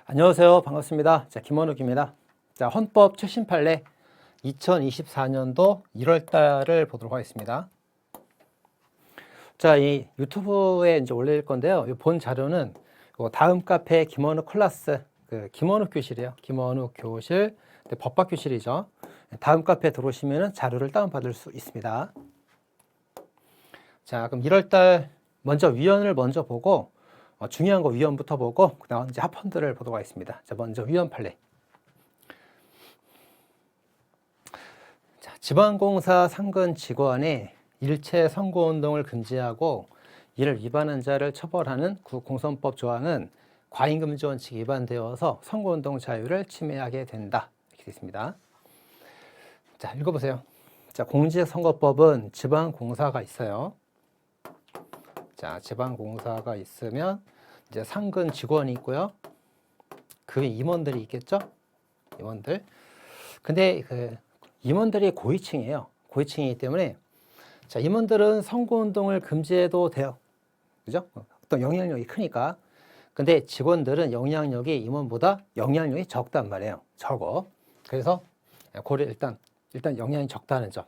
안녕하세요. 반갑습니다. 자, 김원욱입니다. 자, 헌법 78례 2024년도 1월 달을 보도록 하겠습니다. 자, 이 유튜브에 이제 올릴 건데요. 이 본 자료는 다음 카페 김원욱 클래스, 김원욱 교실이에요. 김원욱 교실, 법학 교실이죠. 다음 카페 들어오시면 자료를 다운받을 수 있습니다. 자, 그럼 1월 달 먼저 위원을 먼저 보고 중요한 거 위원부터 보고 그다음 이제 합헌들을 보도록 하겠습니다. 자, 먼저 위원 판례. 자, 지방공사 상근 직원의 일체 선거운동을 금지하고 이를 위반한 자를 처벌하는 공선법 조항은 과잉금지 원칙이 위반되어서 선거운동 자유를 침해하게 된다. 이렇게 되어 있습니다. 자, 읽어보세요. 자, 공직선거법은 지방공사가 있어요. 자, 지방공사가 있으면 이제 상근 직원이 있고요. 그 임원들이 있겠죠? 임원들. 근데 그 임원들이 고위층이에요. 고위층이기 때문에 자, 임원들은 선거운동을 금지해도 돼요. 그죠? 어떤 영향력이 크니까. 근데 직원들은 영향력이 임원보다 영향력이 적단 말이에요. 적어. 그래서 고려 일단 영향이 적다는 점.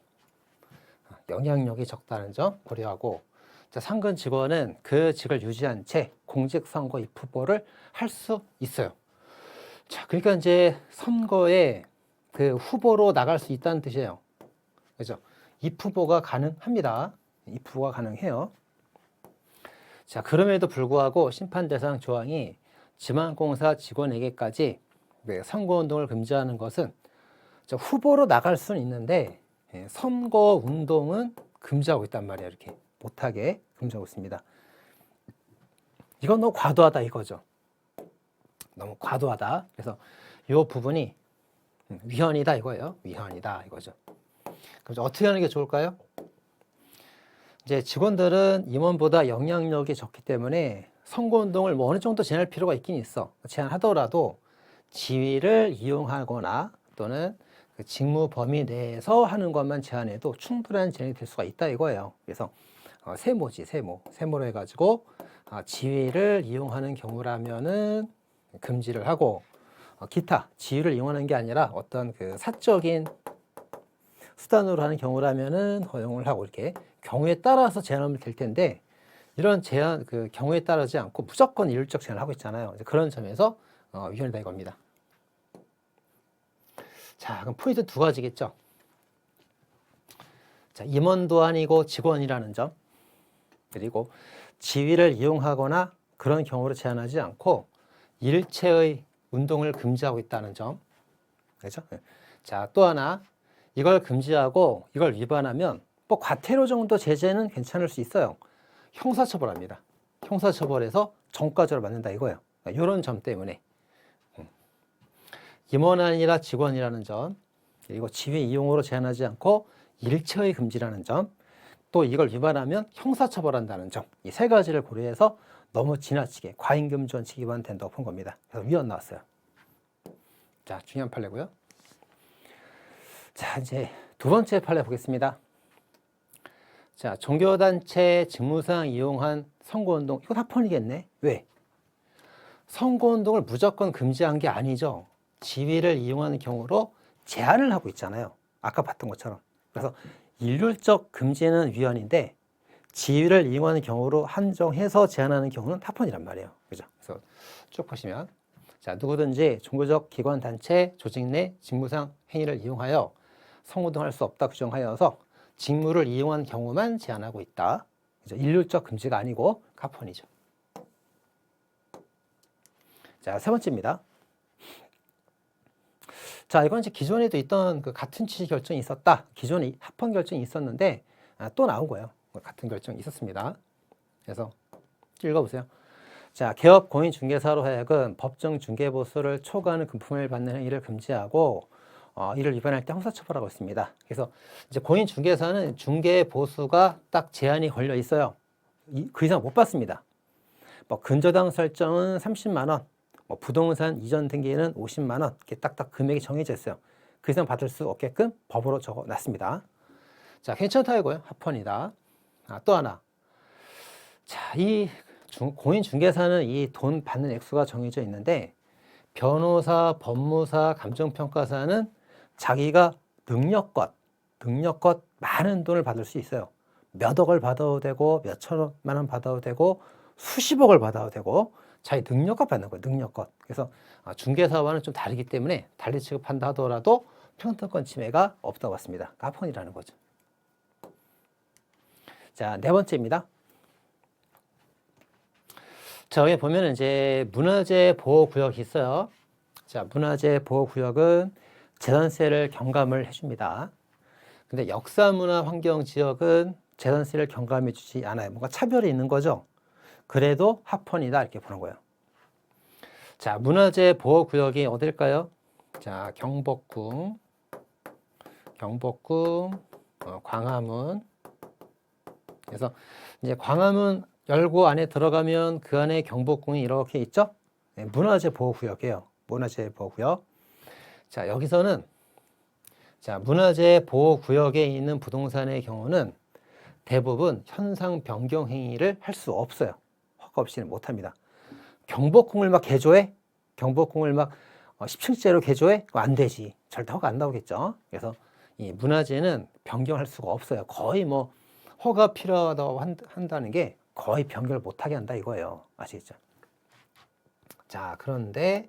영향력이 적다는 점 고려하고 자, 상근 직원은 그 직을 유지한 채 공직선거 입후보를 할 수 있어요. 자, 그러니까 이제 선거에 그 후보로 나갈 수 있다는 뜻이에요. 그죠? 입후보가 가능합니다. 입후보가 가능해요. 자, 그럼에도 불구하고 심판 대상 조항이 지방공사 직원에게까지 선거운동을 금지하는 것은 후보로 나갈 수는 있는데 선거운동은 금지하고 있단 말이에요. 이렇게 못하게 금지하고 있습니다. 이건 너무 과도하다 이거죠. 너무 과도하다. 그래서 이 부분이 위헌이다 이거예요. 위헌이다 이거죠. 그럼 어떻게 하는 게 좋을까요? 이제 직원들은 임원보다 영향력이 적기 때문에 선거운동을 뭐 어느 정도 제한할 필요가 있긴 있어. 제한하더라도 지위를 이용하거나 또는 그 직무 범위 내에서 하는 것만 제한해도 충분한 제한이 될 수가 있다 이거예요. 그래서 세모지 세모로 해가지고 지위를 이용하는 경우라면은 금지를 하고 기타 지위를 이용하는 게 아니라 어떤 그 사적인 수단으로 하는 경우라면은 허용을 하고 이렇게 경우에 따라서 제한하면 될 텐데 이런 제한 그 경우에 따르지 않고 무조건 일률적 제한을 하고 있잖아요. 이제 그런 점에서 위헌이다 이겁니다. 자, 그럼 포인트 두 가지겠죠. 자, 임원도 아니고 직원이라는 점. 그리고 지위를 이용하거나 그런 경우를 제한하지 않고 일체의 운동을 금지하고 있다는 점. 그렇죠? 자, 또 하나 이걸 금지하고 이걸 위반하면 뭐 과태료 정도 제재는 괜찮을 수 있어요. 형사처벌합니다. 형사처벌에서 전과적으로 맞는다 이거예요. 이런 점 때문에 임원 아니라 직원이라는 점, 그리고 지위 이용으로 제한하지 않고 일체의 금지라는 점, 또 이걸 위반하면 형사처벌한다는 점, 이 세 가지를 고려해서 너무 지나치게 과잉금지 원칙 위반된다고 본 겁니다. 그래서 위헌 나왔어요. 자, 중요한 판례고요. 자, 이제 두 번째 판례 보겠습니다. 자, 종교단체 직무상 이용한 선거운동, 이거 합헌이겠네. 왜? 선거운동을 무조건 금지한 게 아니죠. 지위를 이용하는 경우로 제한을 하고 있잖아요. 아까 봤던 것처럼. 그래서 일률적 금지는 위헌인데 지위를 이용하는 경우로 한정해서 제한하는 경우는 합헌이란 말이에요. 그죠? 그래서 쭉 보시면 자, 누구든지 종교적 기관, 단체, 조직 내 직무상 행위를 이용하여 선거운동할 수 없다 규정하여서 직무를 이용한 경우만 제한하고 있다. 그죠? 일률적 금지가 아니고 합헌이죠. 자, 세 번째입니다. 자, 이건 이제 기존에도 있던 그 같은 취지 결정이 있었다. 기존에 합헌 결정이 있었는데 또 나온 거예요. 같은 결정이 있었습니다. 그래서 읽어보세요. 자, 개업 공인중개사로 하여금 법정 중개보수를 초과하는 금품을 받는 행위를 금지하고 이를 위반할 때 형사처벌하고 있습니다. 그래서 이제 공인중개사는 중개보수가 딱 제한이 걸려 있어요. 그 이상 못 받습니다. 뭐 근저당 설정은 30만 원, 뭐 부동산 이전 등기에는 50만 원 이렇게 딱딱 금액이 정해져 있어요. 그 이상 받을 수 없게끔 법으로 적어놨습니다. 자, 괜찮다 이거예요. 합헌이다. 또 하나. 자, 이 공인중개사는 이 돈 받는 액수가 정해져 있는데 변호사, 법무사, 감정평가사는 자기가 능력껏 많은 돈을 받을 수 있어요. 몇 억을 받아도 되고 몇 천만 원 받아도 되고 수십억을 받아도 되고 자기 능력껏 받는 거예요. 능력껏. 그래서 중개사와는 좀 다르기 때문에 달리 취급한다 하더라도 평등권 침해가 없다고 봤습니다. 하폰이라는 거죠. 자, 네 번째입니다. 자, 여기 보면 이제 문화재 보호구역이 있어요. 자, 문화재 보호구역은 재산세를 경감을 해줍니다. 근데 역사문화환경지역은 재산세를 경감해 주지 않아요. 뭔가 차별이 있는 거죠. 그래도 합헌이다 이렇게 보는 거예요. 자, 문화재 보호구역이 어딜까요? 자, 경복궁, 광화문. 그래서 이제 광화문 열고 안에 들어가면 그 안에 경복궁이 이렇게 있죠? 네, 문화재 보호구역이에요. 문화재 보호구역. 자, 여기서는 자, 문화재 보호구역에 있는 부동산의 경우는 대부분 현상 변경 행위를 할 수 없어요. 허가 없이는 못합니다. 경복궁을 막 개조해? 경복궁을 막 10층째로 개조해? 그거 안 되지. 절대 허가 안 나오겠죠. 그래서 이 문화재는 변경할 수가 없어요. 거의 뭐 허가 필요하다고 한다는 게 거의 변경을 못하게 한다 이거예요. 아시겠죠? 자, 그런데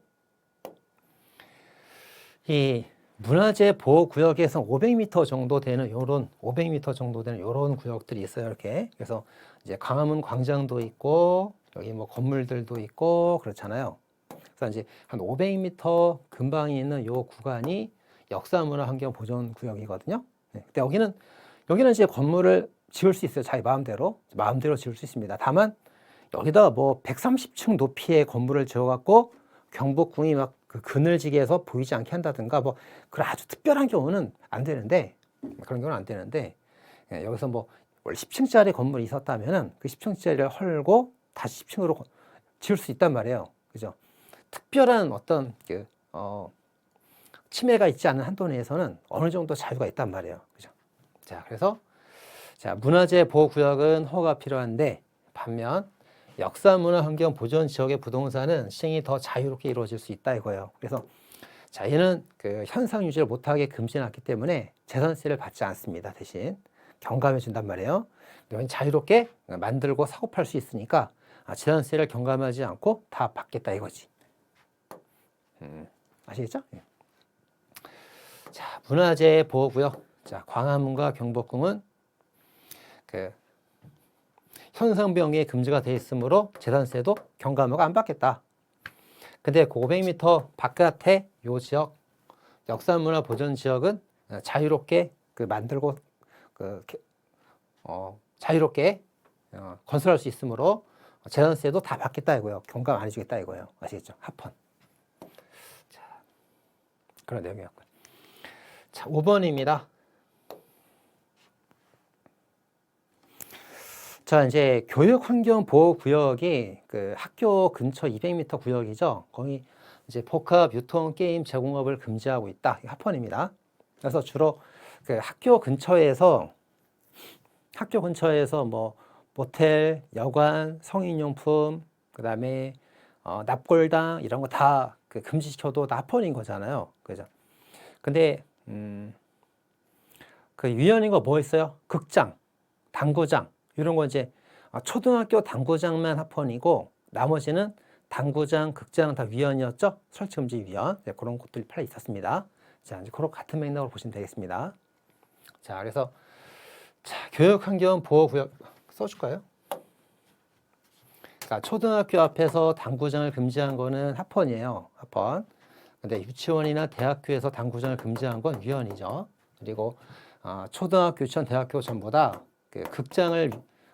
이 문화재 보호구역에서 500m 정도 되는 요런 500m 정도 되는 요런 구역들이 있어요. 이렇게. 그래서 이제 광화문 광장도 있고 여기 뭐 건물들도 있고 그렇잖아요. 그래서 이제 한 500m 근방에 있는 요 구간이 역사문화환경보존구역이거든요. 네. 근데 여기는 이제 건물을 지을 수 있어요. 자기 마음대로 지을 수 있습니다. 다만 여기다 뭐 130층 높이의 건물을 지어갖고 경복궁이 막 그 그늘지게 해서 보이지 않게 한다든가 뭐 그런 아주 특별한 경우는 안 되는데 그런 경우는 안 되는데 여기서 뭐 원래 10층짜리 건물이 있었다면은 그 10층짜리를 헐고 다시 10층으로 지을 수 있단 말이에요. 그죠? 특별한 어떤 침해가 있지 않은 한도 내에서는 어느 정도 자유가 있단 말이에요. 그죠? 자, 그래서 자, 문화재 보호구역은 허가가 필요한데 반면 역사문화환경보존 지역의 부동산은 시행이 더 자유롭게 이루어질 수 있다 이거예요. 그래서 자, 얘는 그 현상 유지를 못하게 금지해놨기 때문에 재산세를 받지 않습니다. 대신 경감해 준단 말이에요. 여긴 자유롭게 만들고 사고 팔 수 있으니까 재산세를 경감하지 않고 다 받겠다 이거지. 아시겠죠? 자, 문화재 보호구역. 자, 광화문과 경복궁은 그 현상 변경이 금지가 되어 있으므로 재산세도 경감허가 안 받겠다. 근데 그 500m 바깥에 요 지역 역사문화 보존 지역은 자유롭게 만들고 자유롭게 건설할 수 있으므로 재산세도 다 받겠다 이거예요. 경감 안 해주겠다 이거예요. 아시겠죠? 합헌. 자, 그런 내용이었고요. 자, 5번입니다. 자, 이제 교육환경보호구역이 그 학교 근처 200m 구역이죠. 거기 이제 복합 유통 게임 제공업을 금지하고 있다. 합헌입니다. 그래서 주로 그 학교 근처에서 뭐 모텔, 여관, 성인용품, 그다음에 납골당 이런 거 다 그 금지시켜도 다 합헌인 거잖아요. 그죠? 근데 그 유연인 거 뭐 있어요? 극장, 당구장 이런 거 이제 초등학교 당구장만 합헌이고 나머지는 당구장, 극장 다 위헌이었죠? 설치금지 위헌. 네, 그런 것들이 팔려 있었습니다. 자, 이제 그런 같은 맥락으로 보시면 되겠습니다. 자, 그래서 자, 교육환경보호구역 써줄까요? 자, 초등학교 앞에서 당구장을 금지한 거는 합헌이에요. 합헌. 근데 유치원이나 대학교에서 당구장을 금지한 건 위헌이죠. 그리고 초등학교, 유치원, 대학교 전부 다 그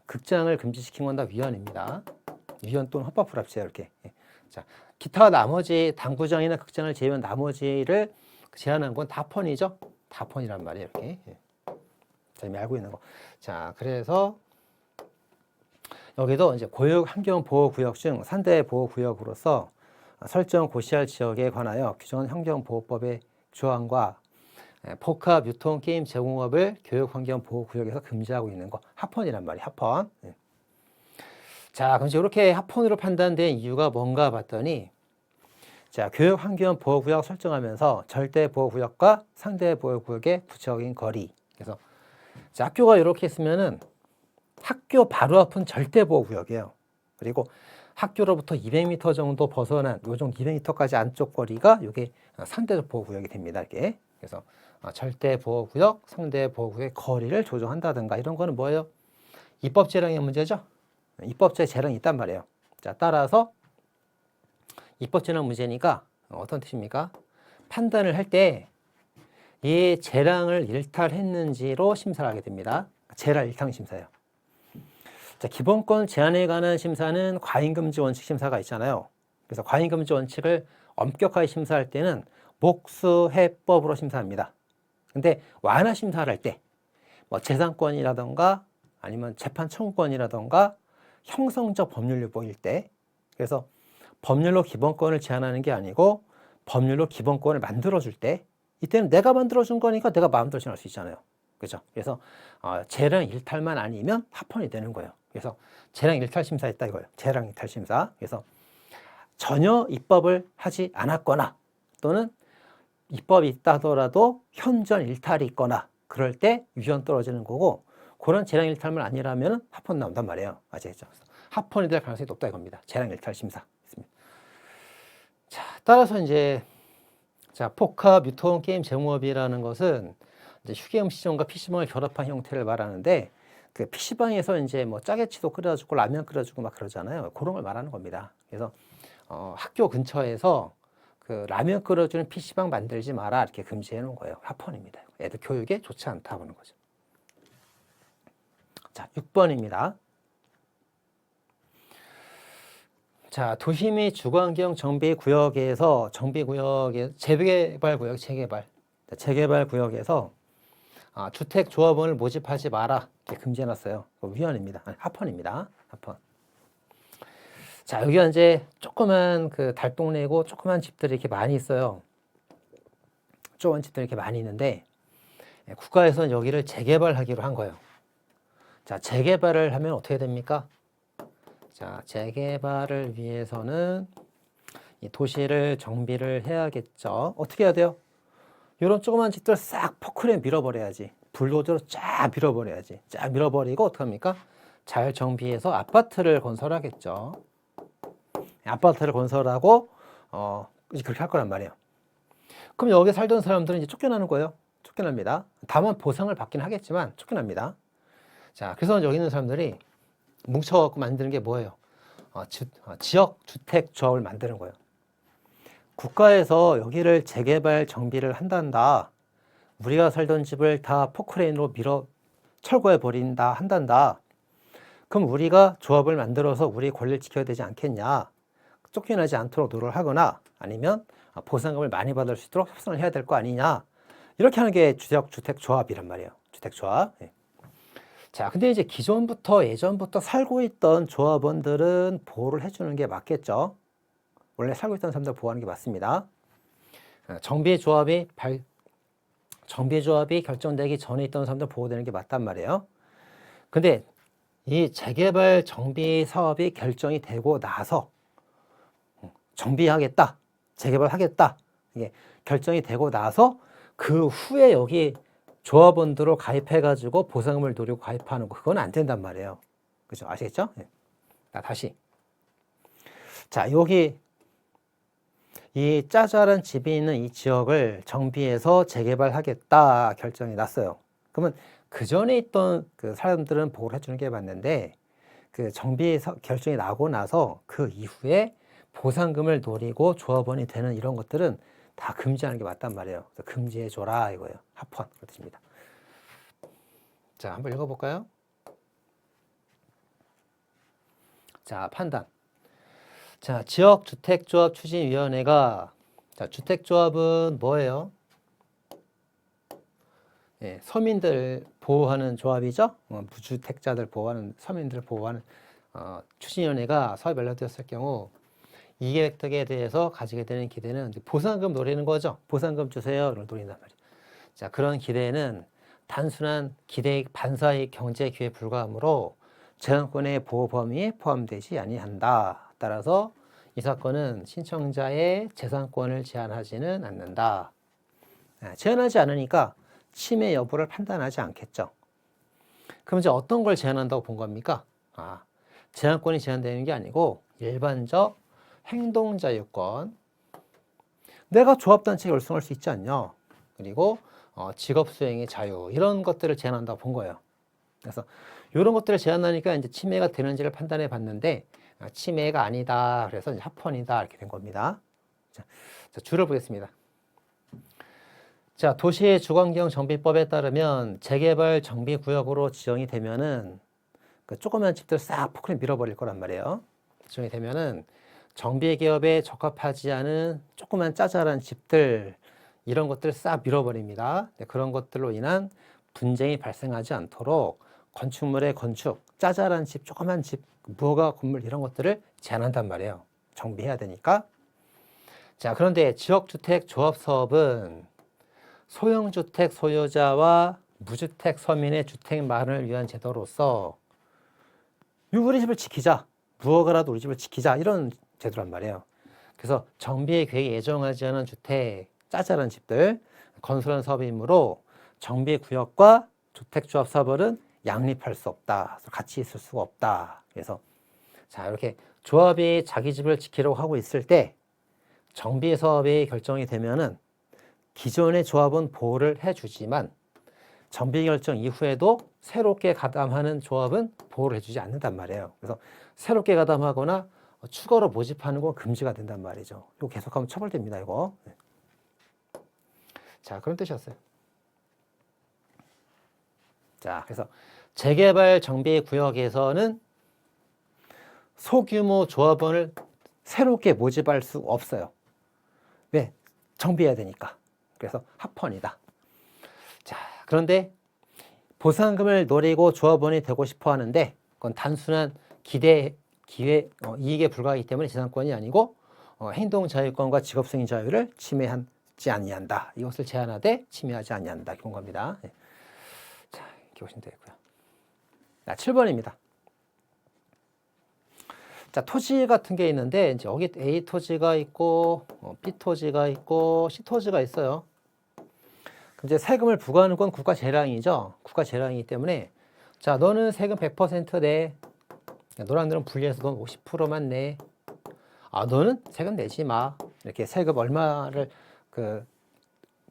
극장을 금지시킨 건 다 위헌입니다. 위헌 또는 헌법 불합치예요, 이렇게. 자, 기타 나머지 당구장이나 극장을 제외한 나머지를 제한한 건 다 합헌이죠. 다 합헌이란 말이에요, 이렇게. 자, 이미 알고 있는 거. 자, 그래서 여기도 이제 고유환경보호구역 중 3대 보호구역으로서 설정 고시할 지역에 관하여 규정한 환경보호법의 조항과 복합 유통 게임 제공업을 교육환경보호구역에서 금지하고 있는 거 합헌이란 말이에요. 합헌. 자, 그럼 이렇게 합헌으로 판단된 이유가 뭔가 봤더니 자, 교육환경보호구역 설정하면서 절대보호구역과 상대보호구역의 부적인 거리. 그래서 자, 학교가 이렇게 있으면은 학교 바로 앞은 절대보호구역이에요. 그리고 학교로부터 200m 정도 벗어난 요 정도 200m까지 안쪽 거리가 이게 상대보호구역이 됩니다. 이게. 그래서 절대보호구역, 상대보호구역의 거리를 조정한다든가 이런 거는 뭐예요? 입법 재량의 문제죠. 입법제 재량이 있단 말이에요. 자, 따라서 입법 재량 문제니까 어떤 뜻입니까? 판단을 할 때 이 재량을 일탈했는지로 심사를 하게 됩니다. 재량 일탈 심사예요. 자, 기본권 제한에 관한 심사는 과잉금지 원칙 심사가 있잖아요. 그래서 과잉금지 원칙을 엄격하게 심사할 때는 목수해법으로 심사합니다. 근데 완화 심사를 할 때 뭐 재산권이라던가 아니면 재판 청구권이라던가 형성적 법률 유보일 때, 그래서 법률로 기본권을 제한하는 게 아니고 법률로 기본권을 만들어줄 때, 이때는 내가 만들어준 거니까 내가 마음대로 정할 수 있잖아요. 그죠? 그래서 재량 일탈만 아니면 합헌이 되는 거예요. 그래서 재량 일탈 심사했다 이거예요. 재량 일탈 심사. 그래서 전혀 입법을 하지 않았거나 또는 입법이 있다 하더라도 현전 일탈이 있거나 그럴 때 유전 떨어지는 거고, 그런 재량 일탈만 아니라면 합헌 나온단 말이에요. 아시겠죠? 합헌이 될 가능성이 높다 이겁니다. 재량 일탈 심사. 자, 따라서 이제 자, 포카 유통 게임 제공업이라는 것은 이제 휴게음 시점과 PC방을 결합한 형태를 말하는데, 그 PC방에서 이제 뭐 짜게치도 끓여주고 라면 끓여주고 막 그러잖아요. 그런 걸 말하는 겁니다. 그래서 학교 근처에서 그 라면 끓여주는 PC방 만들지 마라 이렇게 금지해 놓은 거예요. 합헌입니다. 애들 교육에 좋지 않다 보는 거죠. 자, 6번입니다. 자, 도시 및 주거환경 정비구역에서 재개발구역, 재개발구역에서 주택조합원을 모집하지 마라 이렇게 금지해놨어요. 위헌입니다. 아니, 합헌입니다. 합헌. 자, 여기가 이제 조그만 그 달동네고 조그만 집들이 이렇게 많이 있어요. 조그만 집들이 이렇게 많이 있는데 국가에서는 여기를 재개발하기로 한 거예요. 자, 재개발을 하면 어떻게 됩니까? 자, 재개발을 위해서는 이 도시를 정비를 해야겠죠. 어떻게 해야 돼요? 이런 조그만 집들 싹 포크레인 밀어버려야지. 불도저로 쫙 밀어버려야지. 쫙 밀어버리고 어떡합니까? 잘 정비해서 아파트를 건설하겠죠. 아파트를 건설하고 이제 그렇게 할 거란 말이에요. 그럼 여기 살던 사람들은 이제 쫓겨나는 거예요. 쫓겨납니다. 다만 보상을 받긴 하겠지만 쫓겨납니다. 자, 그래서 여기 있는 사람들이 뭉쳐갖고 만드는 게 뭐예요? 지역 주택 조합을 만드는 거예요. 국가에서 여기를 재개발 정비를 한단다. 우리가 살던 집을 다 포크레인으로 밀어 철거해 버린다 한단다. 그럼 우리가 조합을 만들어서 우리 권리를 지켜야 되지 않겠냐? 쫓겨나지 않도록 노력을 하거나 아니면 보상금을 많이 받을 수 있도록 협상을 해야 될 거 아니냐? 이렇게 하는 게 지역 주택 조합이란 말이에요. 주택 조합. 예. 자, 근데 이제 예전부터 살고 있던 조합원들은 보호를 해주는 게 맞겠죠. 원래 살고 있던 사람들 보호하는 게 맞습니다. 정비조합이 결정되기 전에 있던 사람들 보호되는 게 맞단 말이에요. 근데 이 재개발 정비 사업이 결정이 되고 나서 정비하겠다, 재개발하겠다 이게 결정이 되고 나서 그 후에 여기 조합원들로 가입해가지고 보상금을 노리고 가입하는 거, 그건 안 된단 말이에요. 그죠? 아시겠죠? 네. 다시. 자, 여기 이 짜잘한 집이 있는 이 지역을 정비해서 재개발하겠다 결정이 났어요. 그러면 그 전에 있던 그 사람들은 보호를 해주는 게 맞는데, 그 정비 결정이 나고 나서 그 이후에 보상금을 노리고 조합원이 되는 이런 것들은 다 금지하는 게 맞단 말이에요. 그래서 금지해줘라 이거예요. 합헌 그 뜻입니다. 자, 한번 읽어볼까요? 자, 판단. 자, 지역주택조합 추진위원회가, 자, 주택조합은 뭐예요? 예, 서민들 보호하는 조합이죠. 무주택자들 보호하는, 서민들 보호하는 추진위원회가 사업이 연락되었을 경우 이 계획 등에 대해서 가지게 되는 기대는 보상금 노리는 거죠. 보상금 주세요를 노린단 말이에요. 자, 그런 기대는 단순한 기대익 반사익 경제 기회에 불과하므로 재산권의 보호 범위에 포함되지 아니한다. 따라서 이 사건은 신청자의 재산권을 제한하지는 않는다. 제한하지 않으니까 침해 여부를 판단하지 않겠죠. 그럼 이제 어떤 걸 제한한다고 본 겁니까? 제한권이 제한되는 게 아니고 일반적 행동자유권, 내가 조합단체에 열성할 수 있지 않냐. 그리고 직업수행의 자유, 이런 것들을 제한한다고 본 거예요. 그래서 이런 것들을 제한하니까 이제 침해가 되는지를 판단해 봤는데 침해가 아니다. 그래서 이제 합헌이다. 이렇게 된 겁니다. 자, 줄을 보겠습니다. 자, 도시의 주거환경 정비법에 따르면 재개발 정비구역으로 지정이 되면은 그 조그만 집들 싹 포크레인 밀어버릴 거란 말이에요. 지정이 되면은 정비 기업에 적합하지 않은 조그만 짜잘한 집들, 이런 것들 싹 밀어버립니다. 그런 것들로 인한 분쟁이 발생하지 않도록 건축물의 건축, 짜잘한 집, 조그만 집, 무허가 건물 이런 것들을 제한한단 말이에요. 정비해야 되니까. 자, 그런데 지역주택 조합 사업은 소형주택 소유자와 무주택 서민의 주택 마련을 위한 제도로서 우리 집을 지키자, 무허가라도 우리 집을 지키자, 이런 제도란 말이에요. 그래서 정비의 계획에 예정하지 않은 주택, 짜잘한 집들 건설한 사업이므로 정비 구역과 주택조합 사업은 양립할 수 없다. 같이 있을 수가 없다. 그래서 자, 이렇게 조합이 자기 집을 지키려고 하고 있을 때 정비 사업이 결정이 되면은 기존의 조합은 보호를 해주지만 정비 결정 이후에도 새롭게 가담하는 조합은 보호를 해주지 않는단 말이에요. 그래서 새롭게 가담하거나 추가로 모집하는 건 금지가 된단 말이죠. 이거 계속하면 처벌됩니다. 이거. 자, 그런 뜻이었어요. 자, 그래서 재개발 정비 구역에서는 소규모 조합원을 새롭게 모집할 수 없어요. 왜? 정비해야 되니까. 그래서 합헌이다. 자, 그런데 보상금을 노리고 조합원이 되고 싶어 하는데 그건 단순한 기회, 이익에 불과하기 때문에 재산권이 아니고 행동 자유권과 직업 승인 자유를 침해하지 아니한다. 이것을 제한하되 침해하지 아니한다. 이런 겁니다. 자, 이렇게 보시면 되고요. 자, 7번입니다. 자, 토지 같은 게 있는데 이제 여기 A 토지가 있고 B 토지가 있고 C 토지가 있어요. 이제 세금을 부과하는 건 국가 재량이죠. 국가 재량이기 때문에 자, 너는 세금 100% 내. 너랑들은 분리해서 넌 50%만 내. 너는 세금 내지 마. 이렇게 세금 얼마를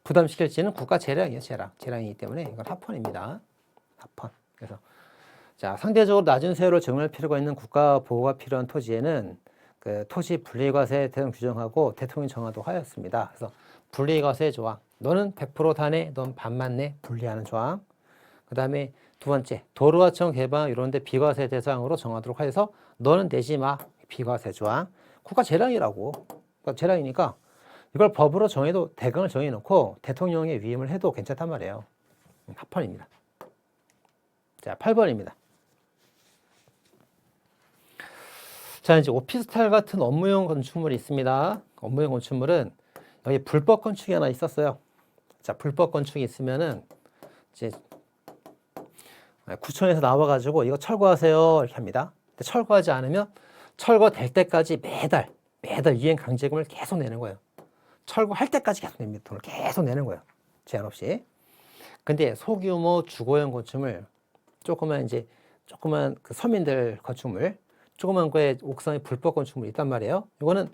부담시킬지는 국가 재량이에요. 재량이기 때문에 이건 합헌입니다. 합헌. 그래서 자, 상대적으로 낮은 세율을 적용할 필요가 있는 국가 보호가 필요한 토지에는 그 토지 분리과세 대응 규정하고 대통령이 정하도록 하였습니다. 그래서 분리과세 조항. 너는 100% 다 내, 넌 반만 내. 분리하는 조항. 그 다음에 두 번째, 도로하청 개방 이런 데 비과세 대상으로 정하도록 해서 너는 내지 마. 비과세 조항. 국가 재량이라고. 그러니까 재량이니까 이걸 법으로 정해도 대강을 정해놓고 대통령의 위임을 해도 괜찮단 말이에요. 합헌입니다. 자, 8번입니다. 자, 이제 오피스텔 같은 업무용 건축물이 있습니다. 업무용 건축물은 여기 불법 건축이 하나 있었어요. 자, 불법 건축이 있으면은 이제 구청에서 나와가지고 이거 철거하세요 이렇게 합니다. 근데 철거하지 않으면 철거될 때까지 매달 이행 강제금을 계속 내는 거예요. 철거할 때까지 계속 냅니다. 돈을 계속 내는 거예요. 제한 없이. 근데 소규모 주거용 건축물, 조그만 그 서민들 건축물, 조그만 거에 옥상에 불법 건축물이 있단 말이에요. 이거는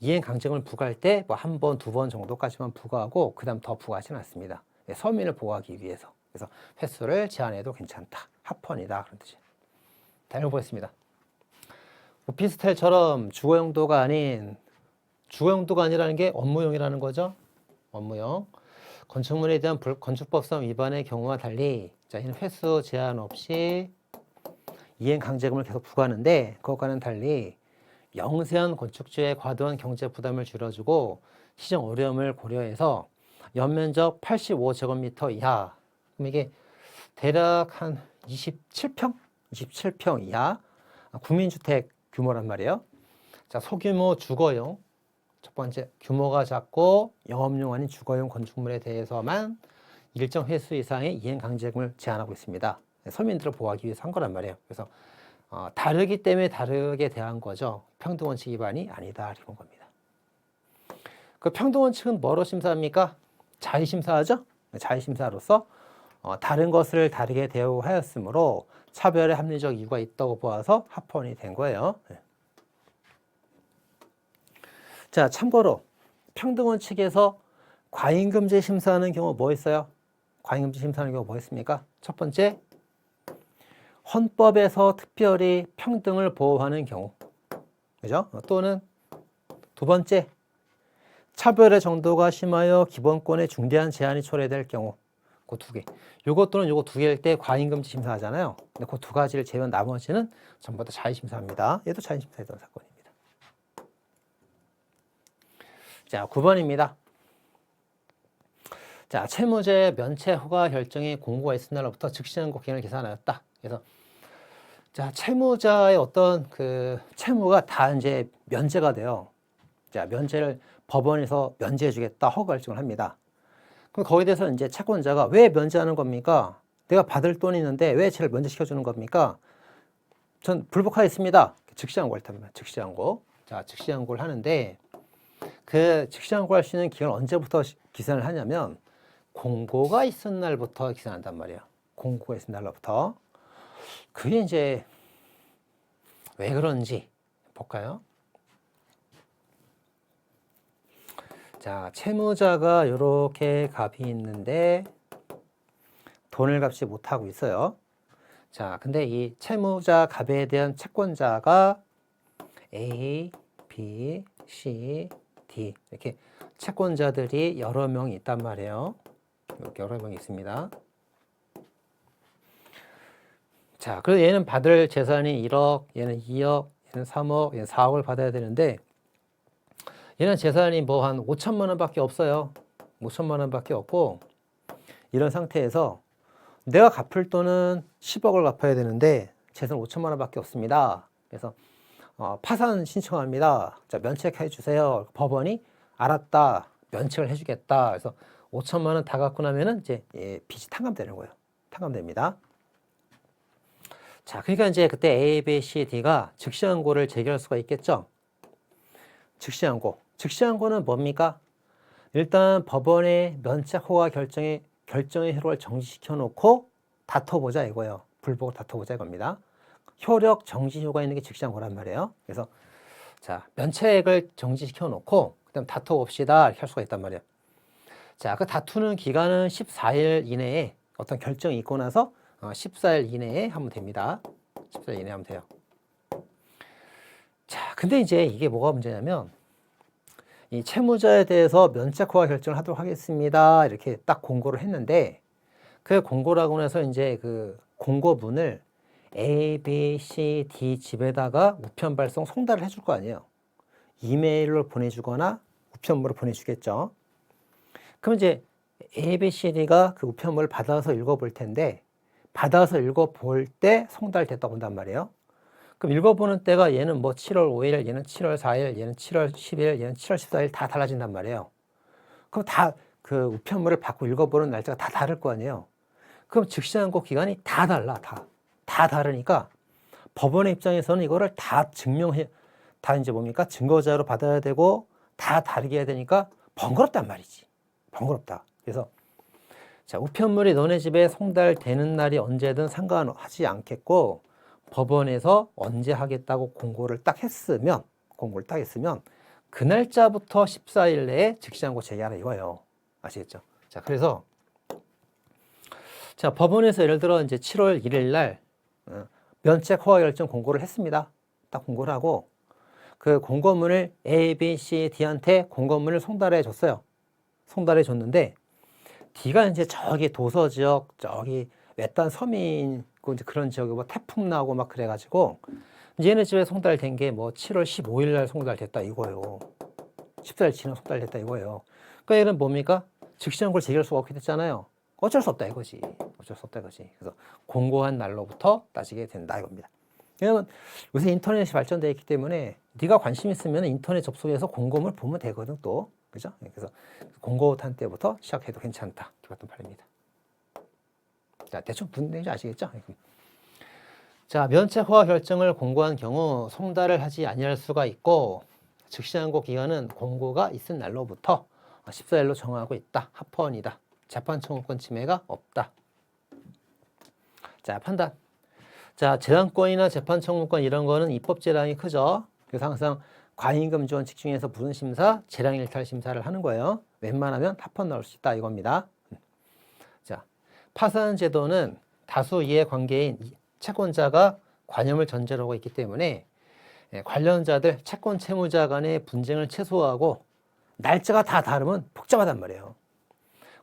이행 강제금을 부과할 때 뭐 한 번, 두 번 정도까지만 부과하고 그다음 더 부과하지는 않습니다. 서민을 보호하기 위해서. 그래서 횟수를 제한해도 괜찮다. 합헌이다. 그런 뜻이에요. 다 읽어보겠습니다. 오피스텔처럼 주거용도가 아니라는 게 업무용이라는 거죠. 업무용. 건축물에 대한 건축법상 위반의 경우와 달리 자, 이는 횟수 제한 없이 이행 강제금을 계속 부과하는데 그것과는 달리 영세한 건축주의 과도한 경제 부담을 줄여주고 시정 어려움을 고려해서 연면적 85제곱미터 이하, 그럼 이게 대략 한 27평 이하 국민주택 규모란 말이에요. 자, 소규모 주거용, 첫 번째 규모가 작고 영업용 아닌 주거용 건축물에 대해서만 일정 횟수 이상의 이행 강제금을 제한하고 있습니다. 서민들을 보호하기 위해서 한 거란 말이에요. 그래서 다르기 때문에 다르게 대한 거죠. 평등원칙 위반이 아니다 이런 겁니다. 그 평등원칙은 뭐로 심사합니까? 자의심사하죠. 자의심사로서 다른 것을 다르게 대우하였으므로 차별의 합리적 이유가 있다고 보아서 합헌이 된 거예요. 자, 참고로 평등원칙에서 과잉금지 심사하는 경우 뭐 있어요? 과잉금지 심사하는 경우 뭐 있습니까? 첫 번째, 헌법에서 특별히 평등을 보호하는 경우, 그죠? 또는 두 번째, 차별의 정도가 심하여 기본권에 중대한 제한이 초래될 경우, 그 두 개. 요것 또는 요거 두 개일 때 과잉금지 심사하잖아요. 근데 그 두 가지를 제외한 나머지는 전부 다 자의심사합니다. 얘도 자의심사했던 사건입니다. 자, 9번입니다. 자, 채무자의 면책 허가 결정이 공고가 있은 날로부터 즉시한고 기간을 계산하였다. 그래서 자, 채무자의 어떤 그 채무가 다 이제 면제가 돼요. 자, 면제를 법원에서 면제해 주겠다 허가 결정을 합니다. 그럼 거기에 대해서 이제 채권자가 왜 면제하는 겁니까? 내가 받을 돈이 있는데 왜 채를 면제시켜 주는 겁니까? 전 불복하겠습니다. 즉시항고를 합니다. 즉시항고. 자, 즉시항고를 하는데 그 즉시항고 할 수 있는 기간 언제부터 기산을 하냐면 공고가 있은 날부터 기산한단 말이에요. 공고가 있은 날로부터. 그게 이제 왜 그런지 볼까요? 자, 채무자가 이렇게 값이 있는데 돈을 갚지 못하고 있어요. 자, 근데 이 채무자 값에 대한 채권자가 A, B, C, D 이렇게 채권자들이 여러 명이 있단 말이에요. 이렇게 여러 명이 있습니다. 자, 그래서 얘는 받을 재산이 1억, 얘는 2억, 얘는 3억, 얘는 4억을 받아야 되는데 얘는 재산이 뭐 한 5천만 원밖에 없어요. 5천만 원밖에 없고 이런 상태에서 내가 갚을 돈은 10억을 갚아야 되는데 재산 5천만 원밖에 없습니다. 그래서 파산 신청합니다. 자, 면책해 주세요. 법원이 알았다. 면책을 해주겠다. 그래서 5천만 원 다 갚고 나면은 이제 빚이 탕감되는 거예요. 탕감됩니다. 자, 그러니까 이제 그때 A, B, C, D가 즉시항고를 제기할 수가 있겠죠. 즉시항고. 즉시항고는 뭡니까? 일단 법원의 면책 허가 결정의 효력을 정지시켜 놓고 다퉈보자 이거예요. 불복을 다퉈보자 이겁니다. 효력 정지 효가 있는 게 즉시항고란 말이에요. 그래서 자, 면책을 정지시켜 놓고 그다음 다퉈봅시다 이렇게 할 수가 있단 말이에요. 자, 그 다투는 기간은 14일 이내에 어떤 결정이 있고 나서 14일 이내에 하면 됩니다. 14일 이내에 하면 돼요. 자, 근데 이제 이게 뭐가 문제냐면 이 채무자에 대해서 면책 허가 결정을 하도록 하겠습니다. 이렇게 딱 공고를 했는데 그 공고라고 해서 이제 그 공고문을 A, B, C, D 집에다가 우편 발송 송달을 해줄 거 아니에요. 이메일로 보내주거나 우편물을 보내주겠죠. 그럼 이제 A, B, C, D가 그 우편물을 받아서 읽어볼 텐데 받아서 읽어볼 때 송달됐다고 본단 말이에요. 그럼 읽어보는 때가 얘는 뭐 7월 5일, 얘는 7월 4일, 얘는 7월 10일, 얘는 7월 14일 다 달라진단 말이에요. 그럼 다 그 우편물을 받고 읽어보는 날짜가 다 다를 거 아니에요. 그럼 즉시항고 기간이 다 달라, 다 다르니까 법원의 입장에서는 이거를 다 다 이제 뭡니까? 증거자로 받아야 되고 다 다르게 해야 되니까 번거롭단 말이지. 번거롭다. 그래서 자, 우편물이 너네 집에 송달되는 날이 언제든 상관하지 않겠고 법원에서 언제 하겠다고 공고를 딱 했으면 그 날짜부터 14일 내에 즉시항고 제기하라 이거예요. 아시겠죠? 자, 그래서 자, 법원에서 예를 들어 이제 7월 1일 날 면책 허가 결정 공고를 했습니다. 딱 공고를 하고 그 공고문을 A, B, C, D한테 공고문을 송달해 줬어요. 송달해 줬는데 D가 이제 저기 도서 지역 저기 외딴 섬이 있고 이제 그런 지역에 뭐 태풍 나고 막 그래가지고 얘네 집에 송달된 게 뭐 7월 15일 날 송달됐다 이거예요. 14일 지나 송달됐다 이거예요. 그러니까 얘는 뭡니까? 즉시항고를 제기할 수가 없게 됐잖아요. 어쩔 수 없다 이거지. 어쩔 수 없다 이거지. 그래서 공고한 날로부터 따지게 된다 이겁니다. 왜냐면 요새 인터넷이 발전되어 있기 때문에 네가 관심 있으면 인터넷 접속해서 공고문을 보면 되거든 또. 그죠? 그래서 공고한 때부터 시작해도 괜찮다. 그 같은 말입니다. 자, 대충 무슨 내용인지 아시겠죠? 자, 면책 허가 결정을 공고한 경우 송달을 하지 아니할 수가 있고 즉시항고 기간은 공고가 있은 날로부터 14일로 정하고 있다. 합헌이다. 재판 청구권 침해가 없다. 자, 판단. 자, 재량권이나 재판 청구권 이런 거는 입법 재량이 크죠. 그래서 항상 과잉금 지원 직중에서 무슨 심사? 재량 일탈 심사를 하는 거예요. 웬만하면 합헌 나올 수 있다 이겁니다. 자, 파산 제도는 다수 이해 관계인 채권자가 관여를 전제로 하고 있기 때문에 관련자들 채권 채무자 간의 분쟁을 최소화하고 날짜가 다 다르면 복잡하단 말이에요.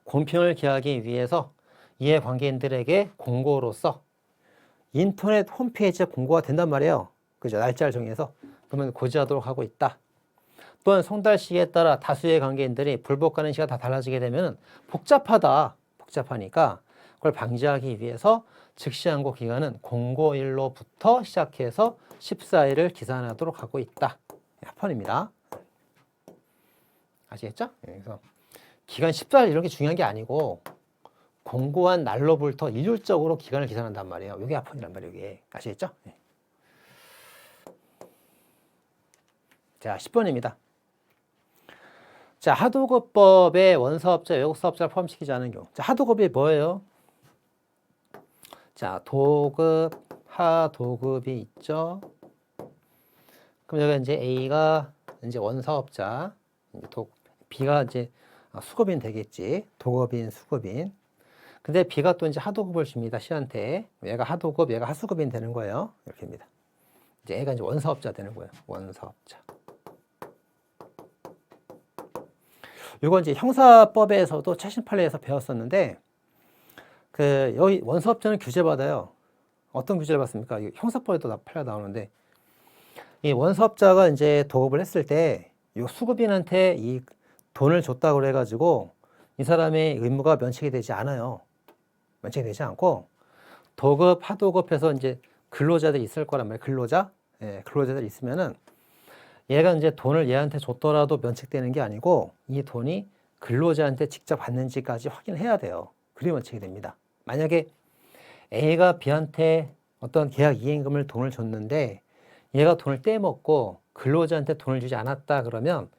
공평을 기하기 위해서 이해 관계인들에게 공고로서 인터넷 홈페이지에 공고가 된단 말이에요. 그죠? 날짜를 정해서 그러면 고지하도록 하고 있다. 또한 송달 시기에 따라 다수의 관계인들이 불복하는 시가 다 달라지게 되면 복잡하니까 그걸 방지하기 위해서 즉시항고 기간은 공고일로부터 시작해서 14일을 기산하도록 하고 있다. 합헌입니다. 아시겠죠? 그래서 기간 14일 이런 게 중요한 게 아니고 공고한 날로부터 일률적으로 기간을 기산한단 말이에요. 이게 합헌이란 말이에요. 이게. 아시겠죠? 자, 10번입니다. 자, 하도급법에 원사업자, 외국사업자를 포함시키지 않은 경우. 자, 하도급이 뭐예요? 자, 도급, 하도급이 있죠. 그럼 여기 이제 A가 이제 원사업자, B가 이제 수급인 되겠지. 도급인, 수급인. 근데 B가 또 이제 하도급을 줍니다. C한테. 얘가 하도급, 얘가 하수급인 되는 거예요. 이렇게입니다. 이제 A가 이제 원사업자 되는 거예요. 원사업자. 이건 이제 형사법에서도 최신 판례에서 배웠었는데, 여기 원사업자는 규제받아요. 어떤 규제를 받습니까? 형사법에도 판례가 나오는데, 이 원사업자가 이제 도급을 했을 때, 이 수급인한테 이 돈을 줬다고 그래가지고, 이 사람의 의무가 면책이 되지 않아요. 면책이 되지 않고, 도급, 하도급해서 이제 근로자들이 있을 거란 말이에요. 근로자? 예, 근로자들이 있으면은, 얘가 이제 돈을 얘한테 줬더라도 면책되는 게 아니고, 이 돈이 근로자한테 직접 받는지까지 확인해야 돼요. 그리고 면책이 됩니다. 만약에 A가 B한테 어떤 계약 이행금을 돈을 줬는데 얘가 돈을 떼먹고 근로자한테 돈을 주지 않았다 그러면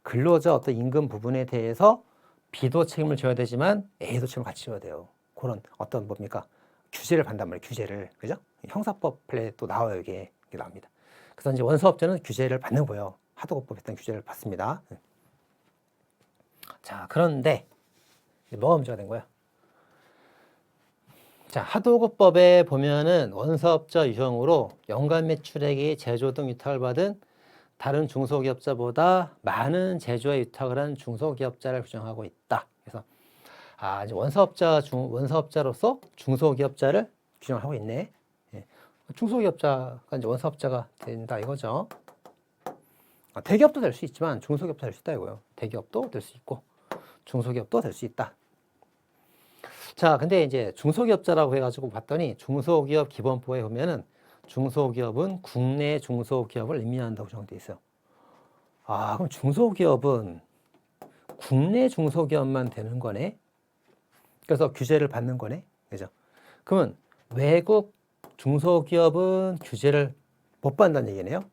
근로자 어떤 임금 부분에 대해서 B도 책임을 져야 되지만 A도 책임을 같이 져야 돼요. 그런 어떤 뭡니까? 규제를 받단 말이에요. 규제를. 그죠? 형사법 판례에 또 나와요. 이게 나옵니다. 그래서 이제 원사업자는 규제를 받는 거예요. 하도급법에 했던 규제를 받습니다. 자, 그런데 뭐가 문제가 된 거야? 자, 하도급법에 보면은 원사업자 유형으로 연간 매출액이 제조 등 위탁을 받은 다른 중소기업자보다 많은 제조에 위탁을 한 중소기업자를 규정하고 있다. 그래서 이제 원사업자로서 중소기업자를 규정하고 있네. 예. 중소기업자가 이제 원사업자가 된다 이거죠. 대기업도 될 수 있지만 중소기업도 될 수 있다 이거예요. 대기업도 될 수 있고 중소기업도 될 수 있다. 자, 근데 이제 중소기업자라고 해가지고 봤더니 중소기업 기본법에 보면은 중소기업은 국내 중소기업을 의미한다고 정되어 있어요. 그럼 중소기업은 국내 중소기업만 되는 거네? 그래서 규제를 받는 거네? 그죠? 그러면 외국 중소기업은 규제를 못 받는다는 얘기네요?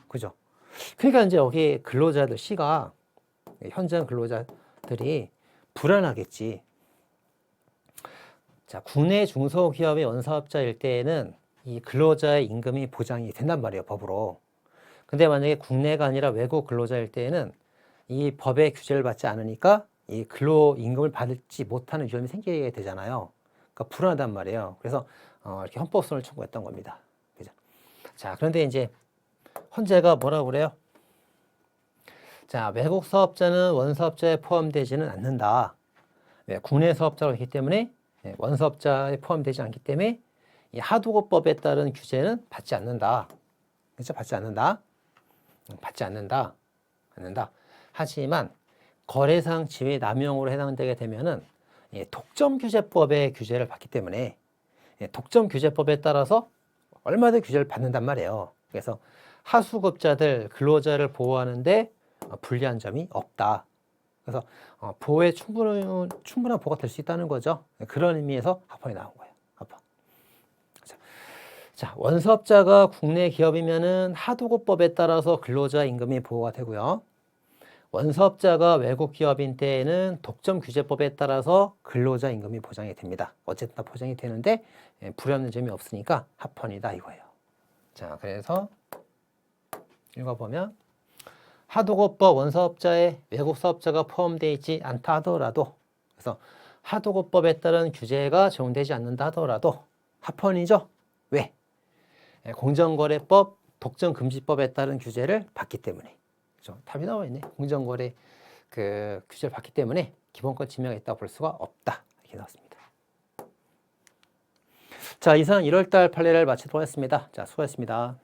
그죠? 그러니까 이제 여기 근로자들, C가, 현장 근로자들이 불안하겠지. 자, 국내 중소기업의 원사업자일 때에는 이 근로자의 임금이 보장이 된단 말이에요, 법으로. 근데 만약에 국내가 아니라 외국 근로자일 때에는 이 법의 규제를 받지 않으니까 이 근로 임금을 받지 못하는 위험이 생기게 되잖아요. 그러니까 불안하단 말이에요. 그래서 이렇게 헌법소원을 청구했던 겁니다. 그죠? 자, 그런데 이제 헌재가 뭐라고 그래요? 자, 외국 사업자는 원사업자에 포함되지는 않는다. 네, 국내 사업자가 있기 때문에 원사업자에 포함되지 않기 때문에 이 하도급법에 따른 규제는 받지 않는다. 그렇죠? 받지 않는다. 받지 않는다. 하지만 거래상 지위 남용으로 해당되게 되면은 독점규제법의 규제를 받기 때문에 독점규제법에 따라서 얼마든지 규제를 받는단 말이에요. 그래서 하수급자들, 근로자를 보호하는데 불리한 점이 없다. 그래서 보호에 충분한 보호가 될 수 있다는 거죠. 그런 의미에서 합헌이 나온 거예요. 합헌. 자, 원사업자가 국내 기업이면은 하도급법에 따라서 근로자 임금이 보호가 되고요. 원사업자가 외국 기업인 때에는 독점규제법에 따라서 근로자 임금이 보장이 됩니다. 어쨌든 다 보장이 되는데 불합리한 점이 없으니까 합헌이다 이거예요. 자, 그래서 읽어보면 하도급법 원사업자에 외국 사업자가 포함되어 있지 않다 하더라도, 그래서 하도급법에 따른 규제가 적용되지 않는다 하더라도 합헌이죠. 왜? 공정거래법, 독점금지법에 따른 규제를 받기 때문에. 그렇죠? 답이 나와 있네. 공정거래 그 규제를 받기 때문에 기본권 침해가 있다고 볼 수가 없다. 이렇게 나왔습니다. 자, 이상 1월달 판례를 마치도록 하겠습니다. 자, 수고하셨습니다.